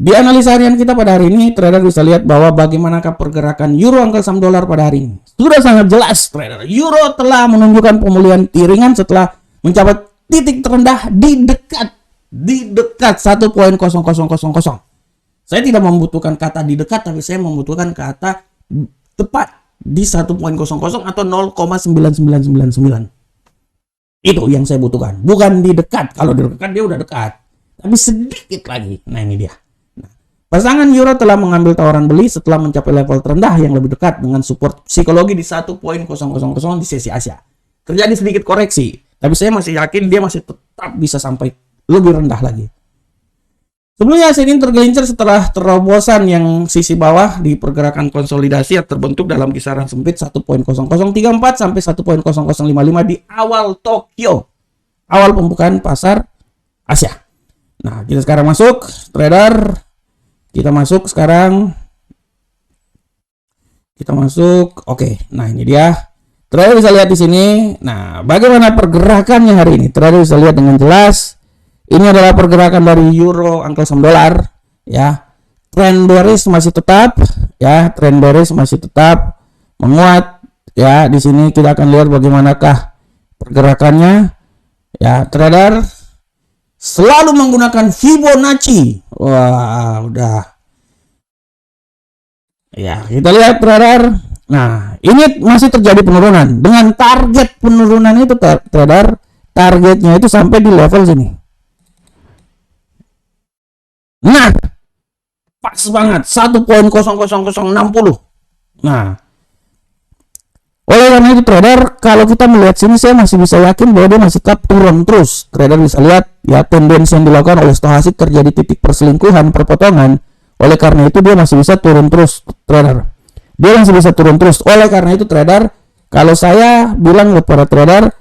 Di analisa harian kita pada hari ini, trader bisa lihat bahwa bagaimanakah pergerakan euro angka saham dolar pada hari ini. Sudah sangat jelas, trader. Euro telah menunjukkan pemulihan tiringan setelah mencapai titik terendah di dekat 1.0000. Saya tidak membutuhkan kata di dekat, tapi saya membutuhkan kata tepat di 1.00 atau 0,9999. Itu yang saya butuhkan. Bukan di dekat. Kalau di dekat dia udah dekat. Tapi sedikit lagi. Nah, ini dia. Pasangan euro telah mengambil tawaran beli setelah mencapai level terendah yang lebih dekat dengan support psikologi di 1.000 di sesi Asia. Terjadi sedikit koreksi, tapi saya masih yakin dia masih tetap bisa sampai lebih rendah lagi. Sebelumnya Asia ini tergelincir setelah terobosan yang sisi bawah di pergerakan konsolidasi yang terbentuk dalam kisaran sempit 1.0034 sampai 1.0055 di awal Tokyo. Awal pembukaan pasar Asia. Nah, kita sekarang masuk, trader. Kita masuk sekarang. Kita masuk. Oke. Nah, ini dia. Trader bisa lihat di sini. Nah, bagaimana pergerakannya hari ini? Trader bisa lihat dengan jelas. Ini adalah pergerakan dari euro angka saham dolar, ya. Trend bearish masih tetap, ya. Trend bearish masih tetap menguat, ya. Di sini kita akan lihat bagaimanakah pergerakannya. Ya, trader selalu menggunakan Fibonacci. Wah, udah. Ya, kita lihat trader. Nah, ini masih terjadi penurunan. Dengan target penurunan itu trader, targetnya itu sampai di level sini. Nah, pas banget 1.00060. Nah, oleh karena itu trader, kalau kita melihat sini saya masih bisa yakin bahwa dia masih tetap turun terus. Trader bisa lihat ya tendensi yang dilakukan oleh stochastic terjadi titik perselingkuhan perpotongan. Oleh karena itu dia masih bisa turun terus, trader. Dia masih bisa turun terus. Oleh karena itu trader, kalau saya bilang buat para trader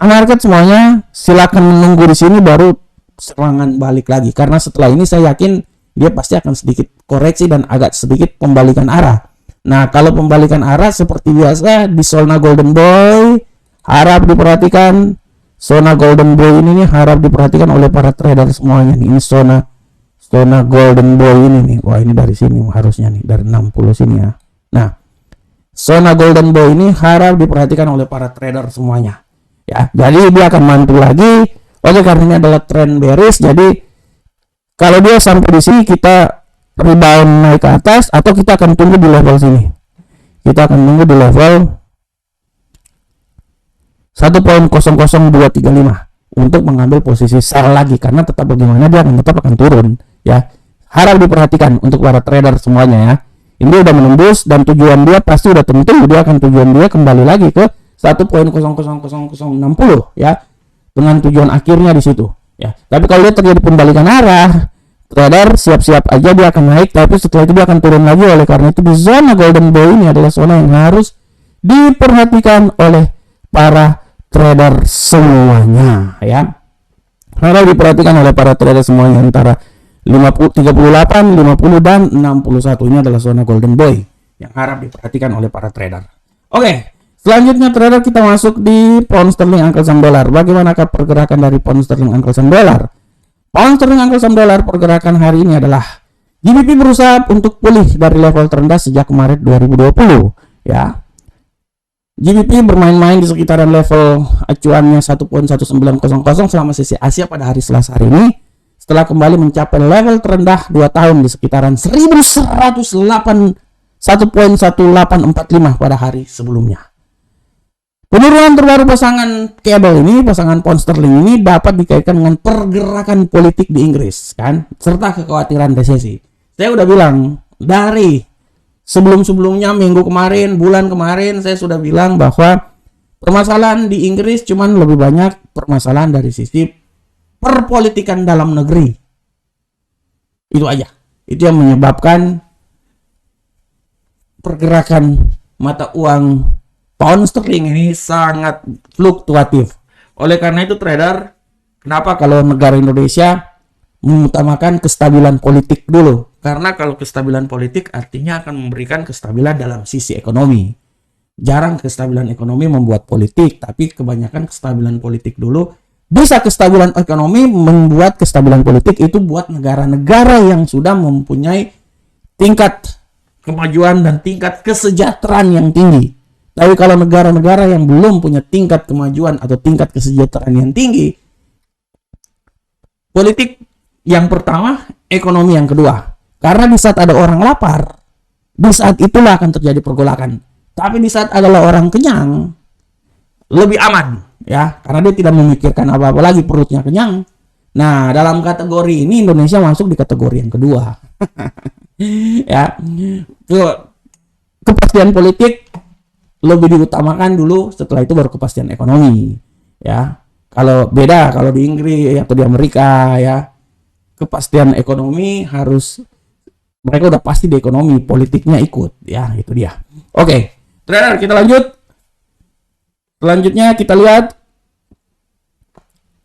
market semuanya silakan menunggu di sini baru serangan balik lagi. Karena setelah ini saya yakin dia pasti akan sedikit koreksi dan agak sedikit pembalikan arah. Nah, kalau pembalikan arah seperti biasa di zona Golden Boy harap diperhatikan. Zona Golden Boy ini nih harap diperhatikan oleh para trader semuanya nih. Ini zona Golden Boy ini nih. Wah, ini dari sini harusnya nih, dari 60 sini ya. Nah, zona Golden Boy ini harap diperhatikan oleh para trader semuanya. Ya, jadi dia akan mantul lagi. Oke, karena ini adalah trend bearish, jadi kalau dia sampai di sini kita rebound naik ke atas atau kita akan tunggu di level sini. Kita akan tunggu di level 1.00235 untuk mengambil posisi sell lagi, karena tetap bagaimana dia tetap akan turun ya. Harap diperhatikan untuk para trader semuanya ya. Ini udah menembus dan tujuan dia pasti udah tentu dia akan tujuan dia kembali lagi ke 1.00060 ya. Dengan tujuan akhirnya di situ ya. Tapi kalau dia terjadi pembalikan arah, trader siap-siap aja dia akan naik, tapi setelah itu dia akan turun lagi. Oleh karena itu di zona Golden Boy ini adalah zona yang harus diperhatikan oleh para trader semuanya ya. Harus diperhatikan oleh para trader semuanya antara 38, 50 dan 61. Ini adalah zona Golden Boy yang harap diperhatikan oleh para trader. Oke. Selanjutnya trader kita masuk di pound sterling angka saham dolar. Bagaimanakah pergerakan dari pound sterling angka saham dolar? Pound sterling angka saham dolar pergerakan hari ini adalah GBP berusaha untuk pulih dari level terendah sejak Maret 2020 ya. GBP bermain-main di sekitaran level acuannya 1.1900 selama sesi Asia pada hari Selasa hari ini setelah kembali mencapai level terendah 2 tahun di sekitaran 1.1845 pada hari sebelumnya. Penurunan terbaru pasangan pound sterling ini dapat dikaitkan dengan pergerakan politik di Inggris kan, serta kekhawatiran resesi. Saya udah bilang dari sebelum-sebelumnya, minggu kemarin, bulan kemarin saya sudah bilang bahwa permasalahan di Inggris cuman lebih banyak permasalahan dari sisi perpolitikan dalam negeri. Itu aja. Itu yang menyebabkan pergerakan mata uang pound sterling ini sangat fluktuatif. Oleh karena itu trader, kenapa kalau negara Indonesia mengutamakan kestabilan politik dulu? Karena kalau kestabilan politik artinya akan memberikan kestabilan dalam sisi ekonomi. Jarang kestabilan ekonomi membuat politik, tapi kebanyakan kestabilan politik dulu Bisa kestabilan ekonomi membuat kestabilan politik itu buat negara-negara yang sudah mempunyai tingkat kemajuan dan tingkat kesejahteraan yang tinggi. Tapi kalau negara-negara yang belum punya tingkat kemajuan atau tingkat kesejahteraan yang tinggi, politik yang pertama, ekonomi yang kedua. Karena di saat ada orang lapar, di saat itulah akan terjadi pergolakan. Tapi di saat adalah orang kenyang, lebih aman. Ya, karena dia tidak memikirkan apa-apa lagi, perutnya kenyang. Nah, dalam kategori ini Indonesia masuk di kategori yang kedua. Ya, kepastian politik lebih diutamakan dulu, setelah itu baru kepastian ekonomi. Ya, kalau beda kalau di Inggris atau di Amerika, ya kepastian ekonomi harus mereka udah pasti di ekonomi, politiknya ikut. Ya, itu dia. Oke, trader, kita lanjut. Selanjutnya kita lihat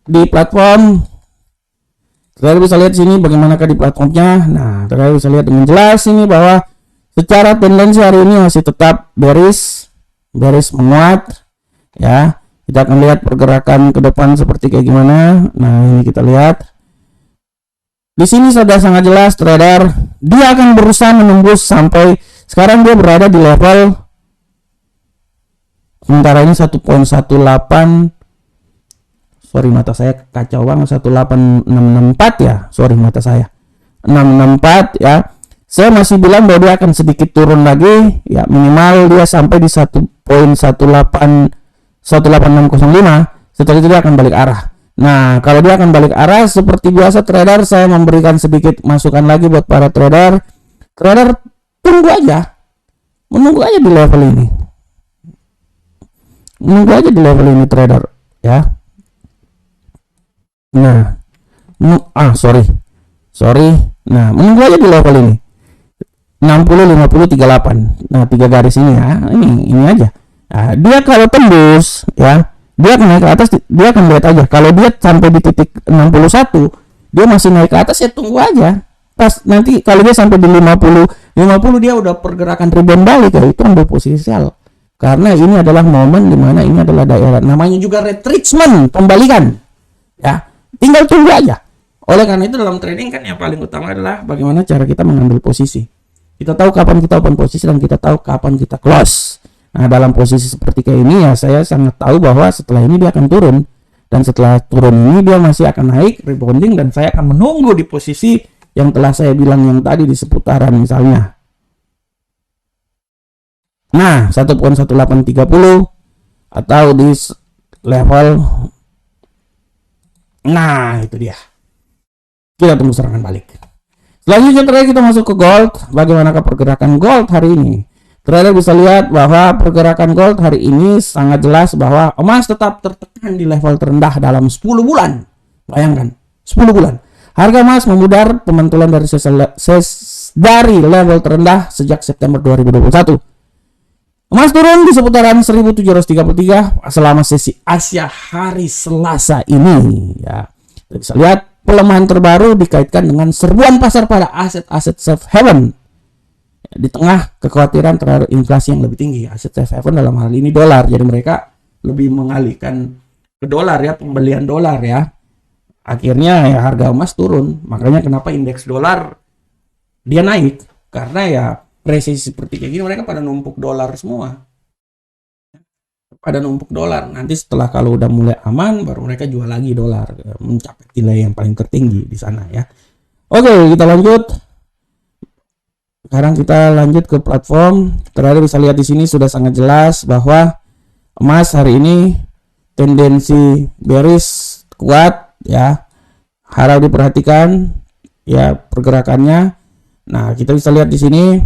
di platform. Trader bisa lihat sini bagaimanakah di platformnya. Nah, trader bisa lihat dengan jelas ini bahwa secara tendensi hari ini masih tetap bearish menguat. Ya, kita akan lihat pergerakan ke depan seperti kayak gimana. Nah, ini kita lihat. Di sini sudah sangat jelas trader, dia akan berusaha menembus sampai sekarang dia berada di level sementara ini 1.18. Sorry, mata saya kacau banget. 18664 ya. Sorry, mata saya 664 ya. Saya masih bilang bahwa dia akan sedikit turun lagi ya, minimal dia sampai di 1.18605. Setelah itu dia akan balik arah. Nah, kalau dia akan balik arah seperti biasa trader, saya memberikan sedikit masukan lagi buat para trader. Trader tunggu aja. Menunggu aja di level ini. Menunggu aja di level ini trader ya. Nah, sorry. Nah, menunggu aja di level ini 60 50 38. Nah, 3 garis ini ya. Ini aja. Nah, dia kalau tembus ya, dia akan naik ke atas, dia akan lihat aja. Kalau dia sampai di titik 61, dia masih naik ke atas, ya tunggu aja. Pas nanti kalau dia sampai di 50 dia udah pergerakan rebound balik ya, itu ambil posisi sell. Karena ini adalah momen dimana ini adalah daerah, namanya juga retracement, pembalikan ya, tinggal tunggu aja. Oleh karena itu dalam trading kan yang paling utama adalah bagaimana cara kita mengambil posisi. Kita tahu kapan kita open posisi dan kita tahu kapan kita close. Nah, dalam posisi seperti kayak ini ya, saya sangat tahu bahwa setelah ini dia akan turun, dan setelah turun ini dia masih akan naik rebounding, dan saya akan menunggu di posisi yang telah saya bilang yang tadi di seputaran misalnya. Nah, 1.1830 atau di level, nah itu dia. Kita tunggu serangan balik. Selanjutnya trader kita masuk ke gold. Bagaimanakah pergerakan gold hari ini? Trader bisa lihat bahwa pergerakan gold hari ini sangat jelas bahwa emas tetap tertekan di level terendah dalam 10 bulan. Bayangkan, 10 bulan. Harga emas memudar pemantulan dari level terendah sejak September 2021. Emas turun di seputaran 1733 selama sesi Asia hari Selasa ini. Ya, kita bisa lihat pelemahan terbaru dikaitkan dengan serbuan pasar pada aset-aset safe haven. Di tengah kekhawatiran terhadap inflasi yang lebih tinggi, aset safe haven dalam hal ini dolar. Jadi mereka lebih mengalihkan ke dolar ya, pembelian dolar ya. Akhirnya ya harga emas turun. Makanya kenapa indeks dolar dia naik, karena ya resesi seperti kayak gini mereka pada numpuk dolar semua. Pada numpuk dolar. Nanti setelah kalau udah mulai aman baru mereka jual lagi dolar, mencapai nilai yang paling tertinggi di sana ya. Oke, kita lanjut. Sekarang kita lanjut ke platform. Terakhir bisa lihat di sini sudah sangat jelas bahwa emas hari ini tendensi bearish kuat ya. Harap diperhatikan ya pergerakannya. Nah, kita bisa lihat di sini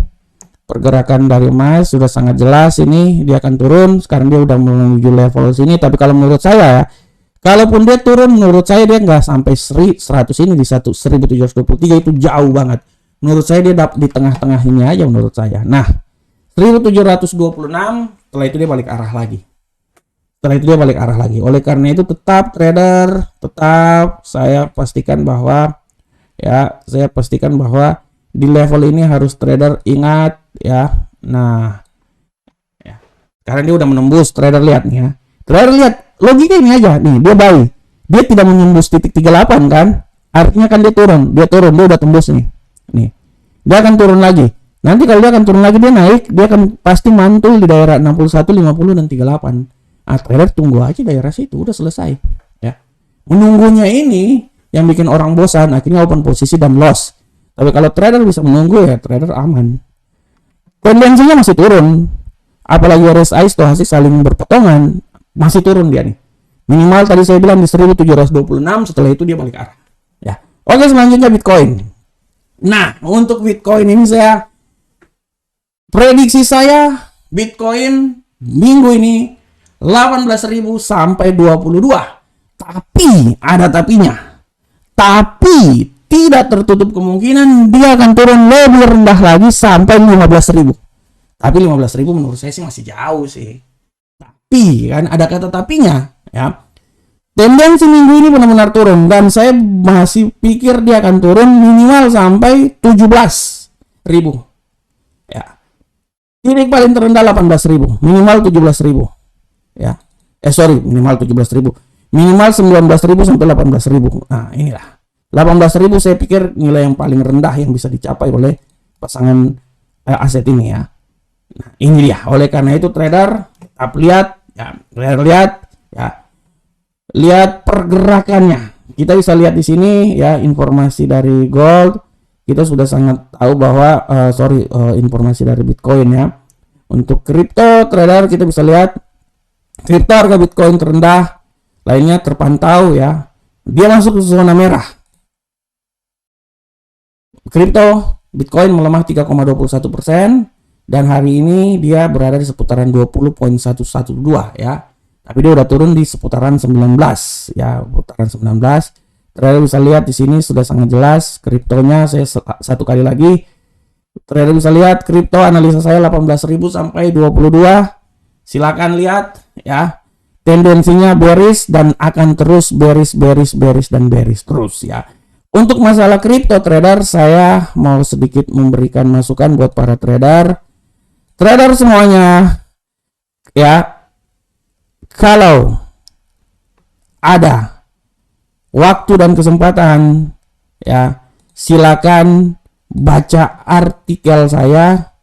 pergerakan dari emas sudah sangat jelas. Ini dia akan turun. Sekarang dia udah menuju level sini. Tapi kalau menurut saya, kalaupun dia turun, menurut saya dia nggak sampai 100 ini, di 1723 itu jauh banget. Menurut saya dia di tengah-tengah ini aja menurut saya. Nah, 1726 setelah itu dia balik arah lagi. Oleh karena itu tetap trader, tetap saya pastikan bahwa di level ini harus trader ingat ya. Nah, ya. Sekarang dia udah menembus, trader lihat nih ya. Trader lihat logika ini aja nih, dia buy. dia tidak menembus titik 38 kan, artinya kan dia turun, dia udah tembus nih. Dia akan turun lagi. Nanti kalau dia akan turun lagi, dia naik, dia akan pasti mantul di daerah 61, 50 dan 38. Trader tunggu aja daerah situ, udah selesai ya. Menunggunya ini yang bikin orang bosan, akhirnya open posisi dan loss. Tapi kalau trader bisa menunggu, ya trader aman. Tendensinya masih turun, apalagi RSI stochastik saling berpotongan, masih turun dia nih. Minimal tadi saya bilang di 1726, setelah itu dia balik arah ya. Oke, selanjutnya Bitcoin. Nah, untuk Bitcoin ini prediksi saya Bitcoin minggu ini 18.000 sampai 22. Tapi ada tapinya. Tapi tidak tertutup kemungkinan dia akan turun lebih rendah lagi sampai 15.000. Tapi 15.000 menurut saya sih masih jauh sih. Tapi kan ada kata tapinya ya. Tendensi minggu ini benar-benar turun dan saya masih pikir dia akan turun minimal sampai 17.000. Ya. Titik paling terendah 18.000, minimal 17.000. Ya. Minimal 17.000. Minimal 19.000 sampai 18.000. Nah, inilah. 18.000 saya pikir nilai yang paling rendah yang bisa dicapai oleh pasangan aset ini ya. Nah, ini dia. Oleh karena itu trader tetap lihat ya. Lihat pergerakannya. Kita bisa lihat di sini ya, informasi dari gold. Kita sudah sangat tahu bahwa informasi dari Bitcoin ya. Untuk kripto trader kita bisa lihat kripto harga Bitcoin terendah, lainnya terpantau ya. Dia masuk ke zona merah. Kripto Bitcoin melemah 3,21% dan hari ini dia berada di seputaran 20.112 ya. Tapi dia udah turun di seputaran 19 ya, putaran 19. Trader bisa lihat di sini sudah sangat jelas kriptonya. Saya satu kali lagi, trader bisa lihat kripto analisa saya 18.000 sampai 22. Silakan lihat ya. Tendensinya bearish dan akan terus bearish dan bearish terus ya. Untuk masalah kripto trader, saya mau sedikit memberikan masukan buat para trader semuanya ya. Kalau ada waktu dan kesempatan ya, silakan baca artikel saya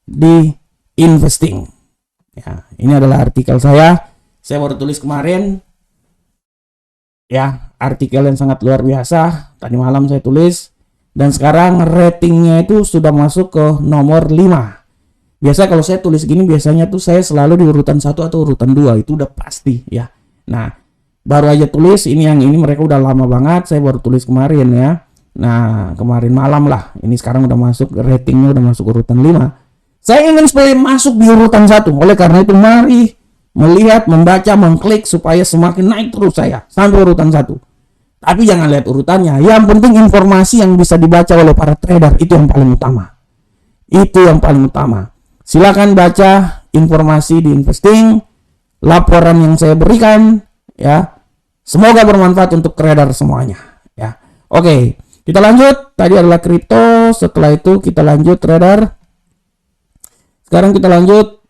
di Investing ya. Ini adalah artikel saya baru tulis kemarin ya, artikel yang sangat luar biasa. Tadi malam saya tulis dan sekarang ratingnya itu sudah masuk ke nomor 5. Biasa kalau saya tulis gini, biasanya tuh saya selalu di urutan 1 atau urutan 2, itu udah pasti ya. Nah, baru aja tulis yang ini mereka udah lama banget, saya baru tulis kemarin ya. Nah, kemarin malam lah. Ini sekarang udah masuk, ratingnya udah masuk urutan 5. Saya ingin supaya masuk di urutan 1. Oleh karena itu mari melihat, membaca, mengklik supaya semakin naik terus saya sampai urutan 1. Tapi jangan lihat urutannya. Yang penting informasi yang bisa dibaca oleh para trader itu yang paling utama. Itu yang paling utama. Silakan baca informasi di Investing, laporan yang saya berikan ya. Semoga bermanfaat untuk trader semuanya ya. Oke, kita lanjut. Tadi adalah kripto, setelah itu kita lanjut trader. Sekarang kita lanjut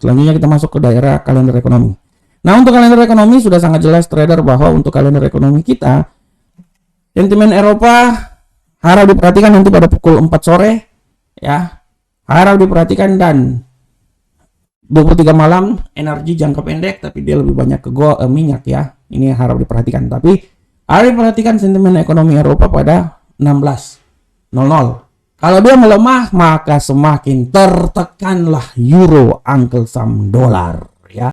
selanjutnya kita masuk ke daerah kalender ekonomi. Nah, untuk kalender ekonomi sudah sangat jelas trader bahwa untuk kalender ekonomi kita, sentimen Eropa harap diperhatikan nanti pada pukul 4 sore ya. Harap diperhatikan, dan 23 malam energi jangka pendek tapi dia lebih banyak ke minyak ya. Ini harap diperhatikan. Tapi harap diperhatikan sentimen ekonomi Eropa pada 16.00. Kalau dia melemah maka semakin tertekanlah euro, Uncle Sam dolar.